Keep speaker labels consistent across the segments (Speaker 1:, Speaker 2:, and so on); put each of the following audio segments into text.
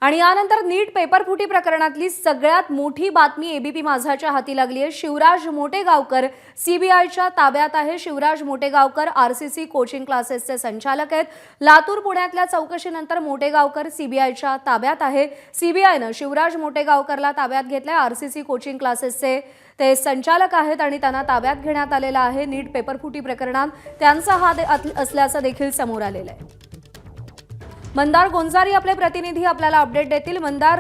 Speaker 1: आणि यानंतर नीट पेपरफुटी प्रकरणातली सगळ्यात मोठी बातमी एबीपी माझाच्या हाती लागली आहे। शिवराज मोटेगावकर सीबीआयच्या ताब्यात आहे। शिवराज मोटेगावकर आरसीसी कोचिंग क्लासेसचे संचालक आहेत। लातूर पुण्यातल्या चौकशीनंतर मोटेगावकर सीबीआयच्या ताब्यात आहे। सीबीआयने शिवराज मोटेगावकरला ताब्यात घेतले। आरसीसी कोचिंग क्लासेसचे ते संचालक आहेत आणि त्यांना ताब्यात घेण्यात आलेला आहे। नीट पेपरफुटी प्रकरणात त्यांचा हात असल्याचं देखील समोर आलेलं आहे। मंदार गोंजारी आपले प्रतिनिधी आपल्याला अपडेट देतील। मंदार,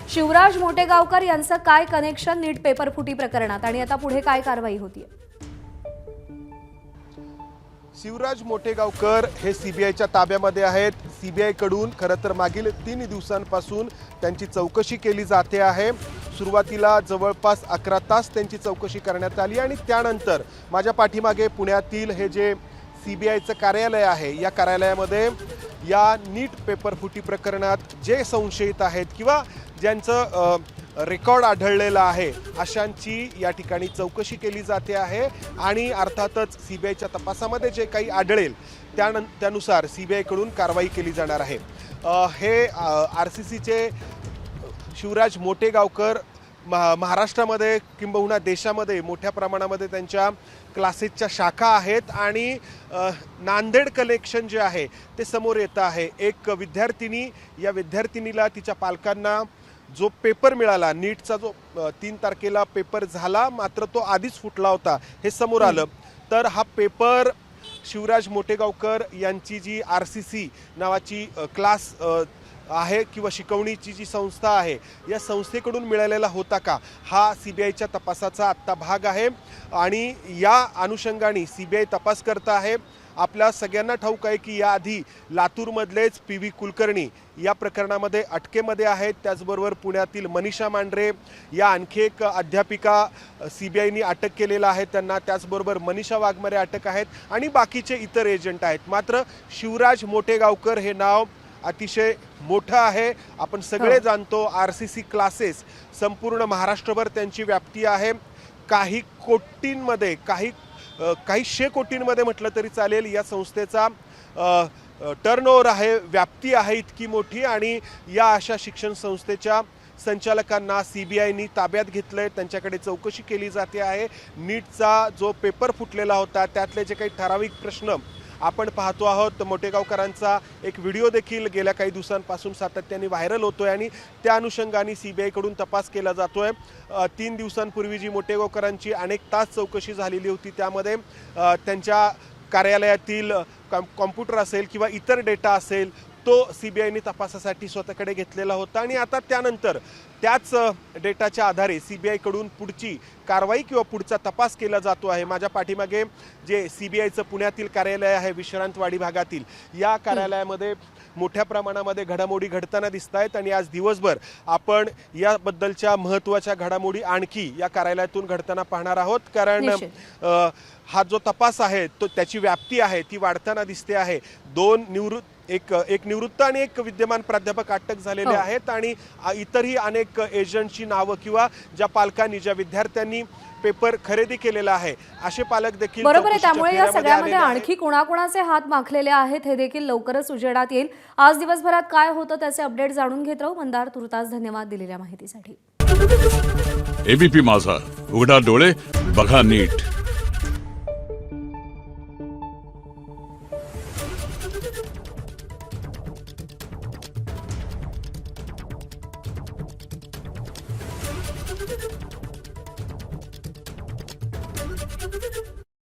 Speaker 1: शिवराज मोटेगावकर यांचं काय कनेक्शन नीट पेपरफुटी प्रकरणात आणि आता पुढे काय कारवाई होतीये?
Speaker 2: शिवराज मोटेगावकर हे सीबीआयच्या ताब्यामध्ये आहेत। सीबीआय कडून खरं तर मागील 3 दिवसांपासून त्यांची चौकशी केली जाते आहे। सुरुवातीला जवळपास 11 तास त्यांची चौकशी करण्यात आली आणि त्यानंतर माझ्या पाठीमागे पुण्यातील हे जे सीबीआयचं कार्यालय आहे, या कार्यालयामध्ये या नीट पेपरफुटी प्रकरणात जे संशयित आहेत किंवा ज्यांचं रेकॉर्ड आढळलेला आहे अशांची या ठिकाणी चौकशी केली जाते आहे आणि अर्थातच सीबीआयच्या तपासामध्ये जे काही आढळेल त्यानुसार सीबीआय कडून कारवाई केली जाणार आहे। हे आरसीसीचे शिवराज मोटेगावकर महाराष्ट्रामध्ये किंबहुना देशामध्ये मोठ्या प्रमाणामध्ये त्यांच्या क्लासेसच्या शाखा आहेत आणि नांदेड कलेक्शन जे आहे ते समोर येतं आहे। एक विद्यार्थिनी, या विद्यार्थिनीला तिच्या पालकांना जो पेपर मिळाला, नीटचा जो 3 तारखेला पेपर झाला मात्र तो आधीच फुटला होता, हे समोर आलं। तर हा पेपर शिवराज मोटेगावकर यांची जी आरसीसी नावाची क्लास आहे किंवा शिकवणीची जी संस्था आहे या संस्थेकडून मिळालेला होता का, हा सीबीआयच्या तपासाचा आत्ता भाग आहे आणि या अनुषंगाने सीबीआय तपास करत आहे। आपल्या सगळ्यांना ठाऊक आहे की याआधी लातूरमधलेच पी.व्ही. कुलकर्णी या प्रकरणामध्ये अटकेमध्ये आहेत। त्याचबरोबर पुण्यातील मनीषा मांढरे या आणखी एक अध्यापिका सीबीआयनी अटक केलेला आहे त्यांना, त्याचबरोबर मनीषा वाघमारे अटक आहेत आणि बाकीचे इतर एजंट आहेत। मात्र शिवराज मोटेगावकर हे नाव अतिशय मोठं आहे। आपण सगळे जाणतो आरसीसी क्लासेस संपूर्ण महाराष्ट्रभर त्यांची व्याप्ती आहे। काही कोटींमध्ये, काही 100 कोटींमध्ये म्हटलं तरी चालेल या संस्थेचा टर्नओव्हर आहे, व्याप्ती आहे इतकी मोठी। आणि या अशा शिक्षण संस्थेच्या संचालकांना सीबीआयनी ताब्यात घेतलंय, त्यांच्याकडे चौकशी केली जाते आहे। नीटचा जो पेपर फुटलेला होता त्यातले जे काही ठराविक प्रश्न आपण पाहतो आहोत, मोटेगावकरांचा एक व्हिडिओ देखील गेल्या काही दिवसांपासून सातत्याने व्हायरल होतोय आणि त्या अनुषंगाने सीबीआय कडून तपास केला जातोय। 3 दिवसांपूर्वी जी मोटेगावकरांची अनेक तास चौकशी झालेली होती त्यामध्ये त्यांच्या कार्यालयातील कॉम्प्युटर असेल किंवा इतर डेटा असेल तो सीबीआयने तपासासाठी स्वतःकडे घेतलेला होता आणि आता त्यानंतर त्याच डेटाच्या आधारे सीबीआय कडून पुढची कारवाई किंवा पुढचा तपास केला जातो आहे। माझ्या पाठीमागे जे सीबीआयचं पुण्यातील कार्यालय आहे विश्रांतवाडी भागातील, या कार्यालयामध्ये मोठ्या प्रमाणामध्ये घडामोडी घडताना दिसत आहेत आणि आज दिवसभर आपण याबद्दलच्या महत्त्वाच्या घडामोडी आणखी या कार्यालयातून घडताना पाहणार आहोत। कारण हा जो तपास आहे तो त्याची व्याप्ती आहे ती वाढताना दिसते आहे। एक निवृत्त आणि एक विद्यमान प्राध्यापक अटक झालेले आहेत आणि इतरही अनेक एजंटची नावं किंवा ज्या पालकांनी, ज्या विद्यार्थ्यांनी पेपर खरेदी केलेला आहे असे पालक देखील
Speaker 1: बरोबर आहे। त्यामुळे या सगळ्यामध्ये आणखी कोणाकोणाचे हात माखलेले आहेत हे देखील लवकरच उजेडात येईल। आज दिवसभरात काय होतं त्याचे अपडेट जाणून घेत राहू। मंदार, तुर्तास धन्यवाद दिलेल्या माहितीसाठी।
Speaker 3: एबीपी माझा, उघडा डोळे बघा नीट।